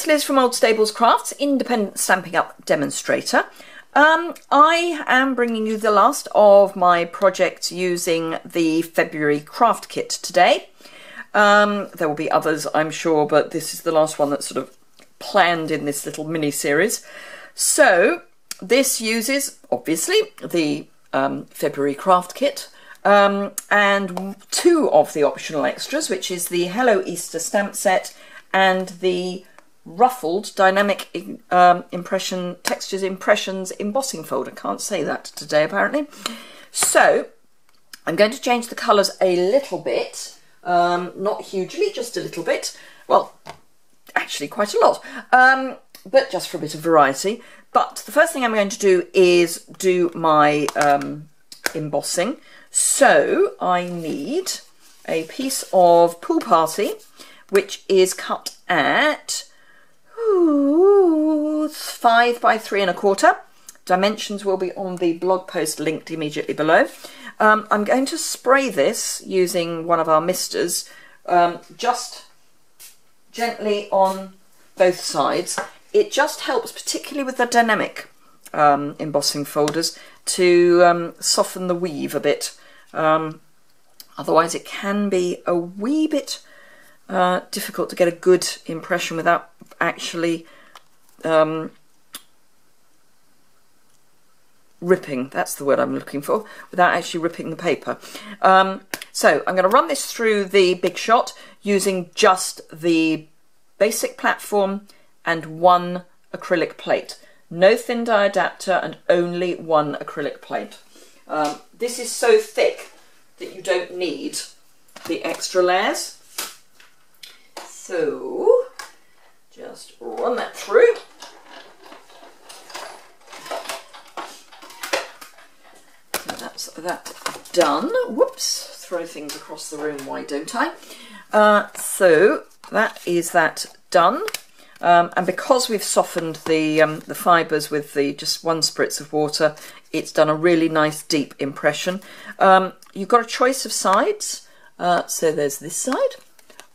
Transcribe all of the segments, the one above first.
it's Liz from Old Stables Crafts, independent Stampin' Up demonstrator. I am bringing you the last of my projects using the February craft kit today. There will be others, I'm sure, but this is the last one that's sort of planned in this little mini series. So this uses, obviously, the February craft kit and two of the optional extras, which is the Hello Easter stamp set and the ruffled dynamic impressions embossing folder. Can't say that today apparently. So I'm going to change the colours a little bit, not hugely, just a little bit. Well, actually quite a lot, but just for a bit of variety. But the first thing I'm going to do is do my embossing. So I need a piece of Pool Party, which is cut at 5 by 3 1/4. Dimensions will be on the blog post linked immediately below. I'm going to spray this using one of our misters, just gently on both sides. It just helps, particularly with the dynamic embossing folders, to soften the weave a bit. Otherwise it can be a wee bit difficult to get a good impression without actually ripping, that's the word I'm looking for, without actually ripping the paper. So I'm going to run this through the Big Shot using just the basic platform and one acrylic plate. No thin die adapter and only one acrylic plate. This is so thick that you don't need the extra layers. So just run that through. So that's that done. Whoops, throw things across the room, why don't I? So that is that done. And because we've softened the fibres with the just one spritz of water, it's done a really nice deep impression. You've got a choice of sides. So there's this side,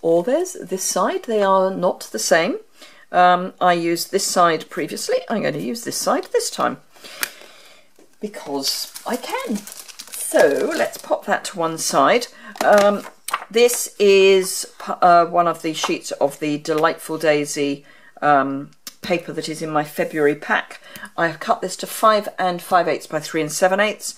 or there's this side. They are not the same. I used this side previously. I'm going to use this side this time because I can. So let's pop that to one side. This is one of the sheets of the Delightful Daisy paper that is in my February pack. I have cut this to 5 5/8 by 3 7/8.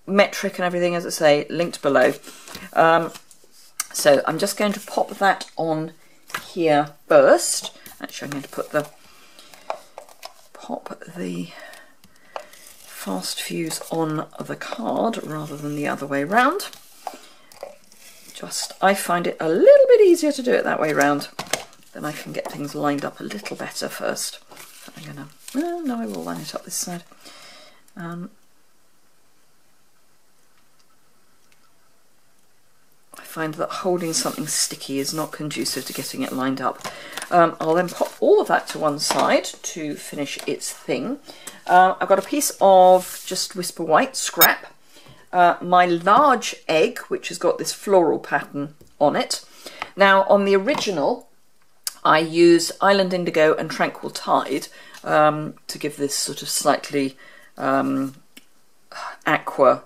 Metric and everything, as I say, linked below. So I'm just going to pop that on here first. Actually, I'm going to pop the fast fuse on the card rather than the other way round. I find it a little bit easier to do it that way round. Then I can get things lined up a little better first. I'm gonna, well, no, I will line it up this side. I find that holding something sticky is not conducive to getting it lined up. I'll then pop all of that to one side to finish its thing. I've got a piece of just Whisper White scrap. My large egg, which has got this floral pattern on it. Now on the original I use Island Indigo and Tranquil Tide to give this sort of slightly aqua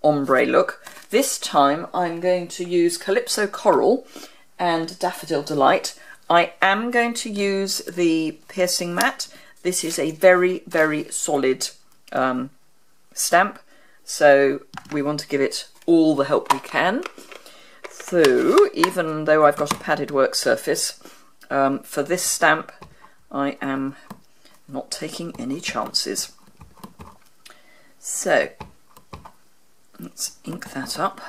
ombre look. This time I'm going to use Calypso Coral and Daffodil Delight. I am going to use the piercing mat. This is a very, very solid stamp, so we want to give it all the help we can. So even though I've got a padded work surface, for this stamp I am not taking any chances. So let's ink that up,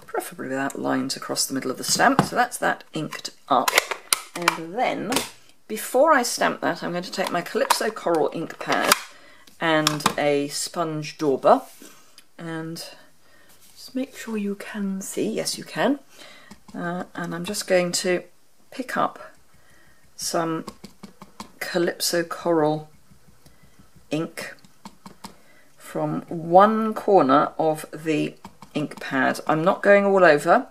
preferably without lines across the middle of the stamp. So that's that inked up. And then before I stamp that, I'm going to take my Calypso Coral ink pad and a sponge dauber, and just make sure you can see. Yes, you can. And I'm just going to pick up some Calypso Coral ink from one corner of the ink pad. I'm not going all over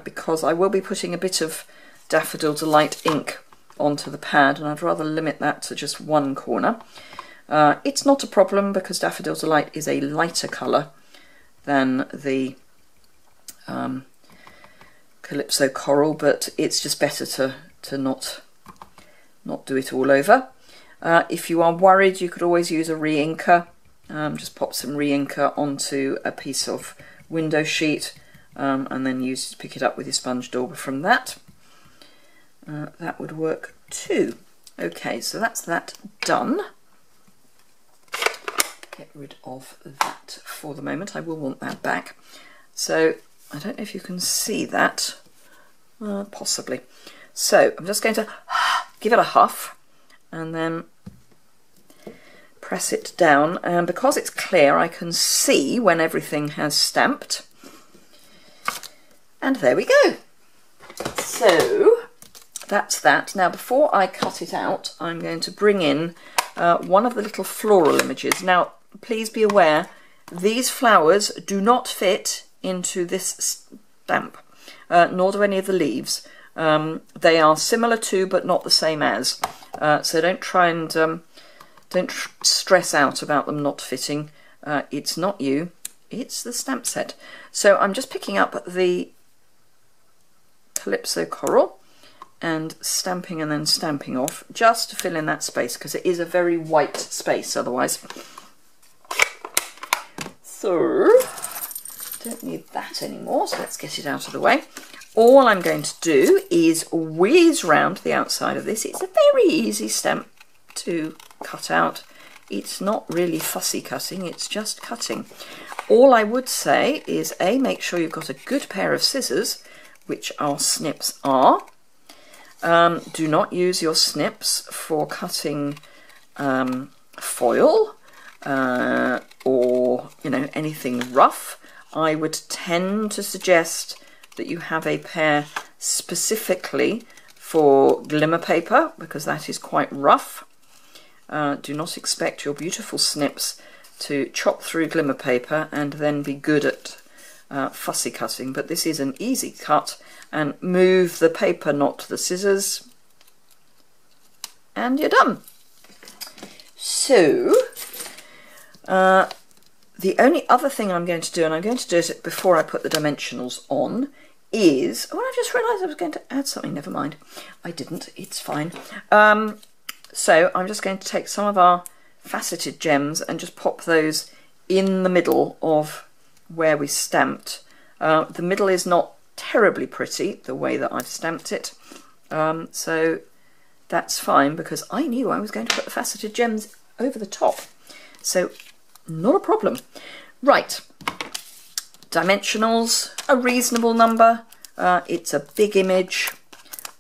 because I will be putting a bit of Daffodil Delight ink onto the pad, and I'd rather limit that to just one corner. It's not a problem because Daffodil Delight is a lighter colour than the Calypso Coral, but it's just better to not do it all over. If you are worried, you could always use a re-inker. Just pop some re-inker onto a piece of window sheet and then pick it up with your sponge dauber from that. That would work too. Okay, so that's that done. Get rid of that for the moment. I will want that back. So I don't know if you can see that. Possibly. So I'm just going to give it a huff and then press it down, and because it's clear I can see when everything has stamped, and there we go. So that's that. Now before I cut it out, I'm going to bring in one of the little floral images. Now please be aware, these flowers do not fit into this stamp, nor do any of the leaves. They are similar to but not the same as, so don't try and don't stress out about them not fitting. It's not you, it's the stamp set. So I'm just picking up the Calypso Coral and stamping and then stamping off just to fill in that space, because it is a very white space otherwise. So don't need that anymore, so let's get it out of the way. All I'm going to do is whiz round the outside of this. It's a very easy stamp to cut out. It's not really fussy cutting, it's just cutting. All I would say is make sure you've got a good pair of scissors, which our snips are. Do not use your snips for cutting foil or anything rough. I would tend to suggest that you have a pair specifically for glimmer paper, because that is quite rough. Do not expect your beautiful snips to chop through glimmer paper and then be good at fussy cutting, but this is an easy cut, and move the paper, not the scissors, and you're done. So the only other thing I'm going to do, and I'm going to do it before I put the dimensionals on, is, oh, I just realised I was going to add something, never mind. I didn't, it's fine. So I'm just going to take some of our faceted gems and just pop those in the middle of where we stamped. The middle is not terribly pretty, the way that I've stamped it. So that's fine, because I knew I was going to put the faceted gems over the top. So not a problem. Right. Dimensionals, a reasonable number. It's a big image,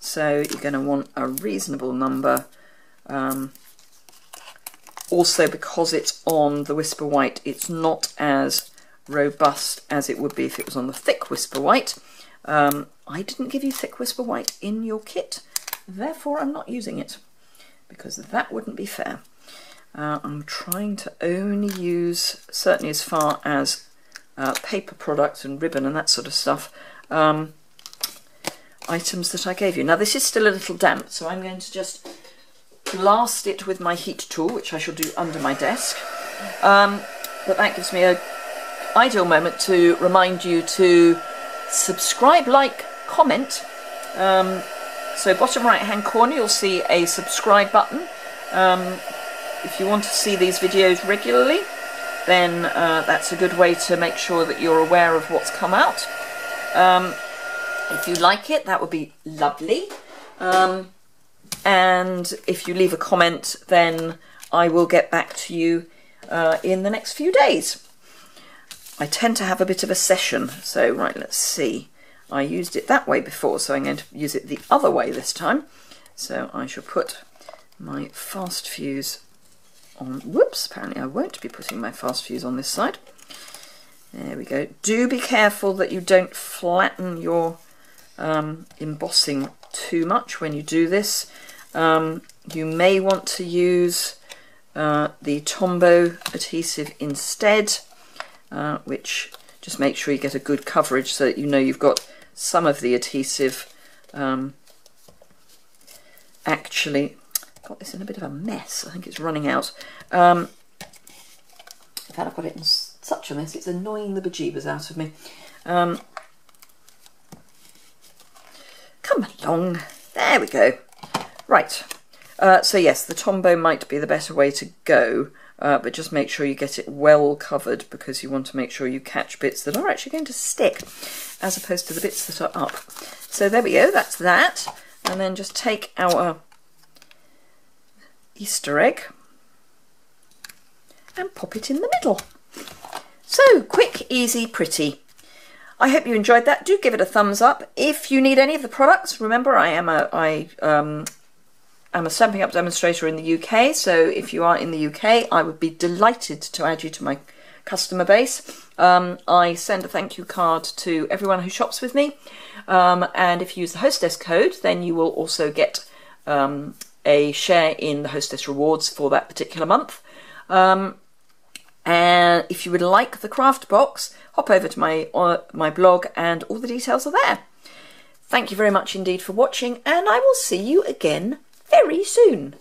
so you're going to want a reasonable number. Also, because it's on the Whisper White, it's not as robust as it would be if it was on the thick Whisper White. I didn't give you thick Whisper White in your kit, therefore I'm not using it, because that wouldn't be fair. I'm trying to only use, certainly as far as paper products and ribbon and that sort of stuff, items that I gave you. Now this is still a little damp, so I'm going to just blast it with my heat tool, which I shall do under my desk. But that gives me an ideal moment to remind you to subscribe, like, comment. So bottom right hand corner you'll see a subscribe button. If you want to see these videos regularly, then that's a good way to make sure that you're aware of what's come out. If you like it, that would be lovely. And if you leave a comment, then I will get back to you in the next few days. I tend to have a bit of a session, so right, let's see. I used it that way before, so I'm going to use it the other way this time. So I shall put my fast fuse on. Whoops, apparently I won't be putting my fast fuse on this side. There we go. Do be careful that you don't flatten your embossing too much when you do this. You may want to use the Tombow adhesive instead, which just make sure you get a good coverage so that you know you've got some of the adhesive actually got this in a bit of a mess. I think it's running out. In fact, I've got it in such a mess, it's annoying the bejeebers out of me. Come along. There we go. Right. So yes, the Tombow might be the better way to go, but just make sure you get it well covered, because you want to make sure you catch bits that are actually going to stick, as opposed to the bits that are up. So there we go, that's that. And then just take our Easter egg and pop it in the middle. So, quick, easy, pretty. I hope you enjoyed that. Do give it a thumbs up. If you need any of the products, remember I am a Stampin' Up demonstrator in the UK, so if you are in the UK, I would be delighted to add you to my customer base. I send a thank you card to everyone who shops with me, and if you use the Hostess code, then you will also get a share in the Hostess rewards for that particular month. And if you would like the craft box, hop over to my blog, and all the details are there. Thank you very much indeed for watching, and I will see you again very soon.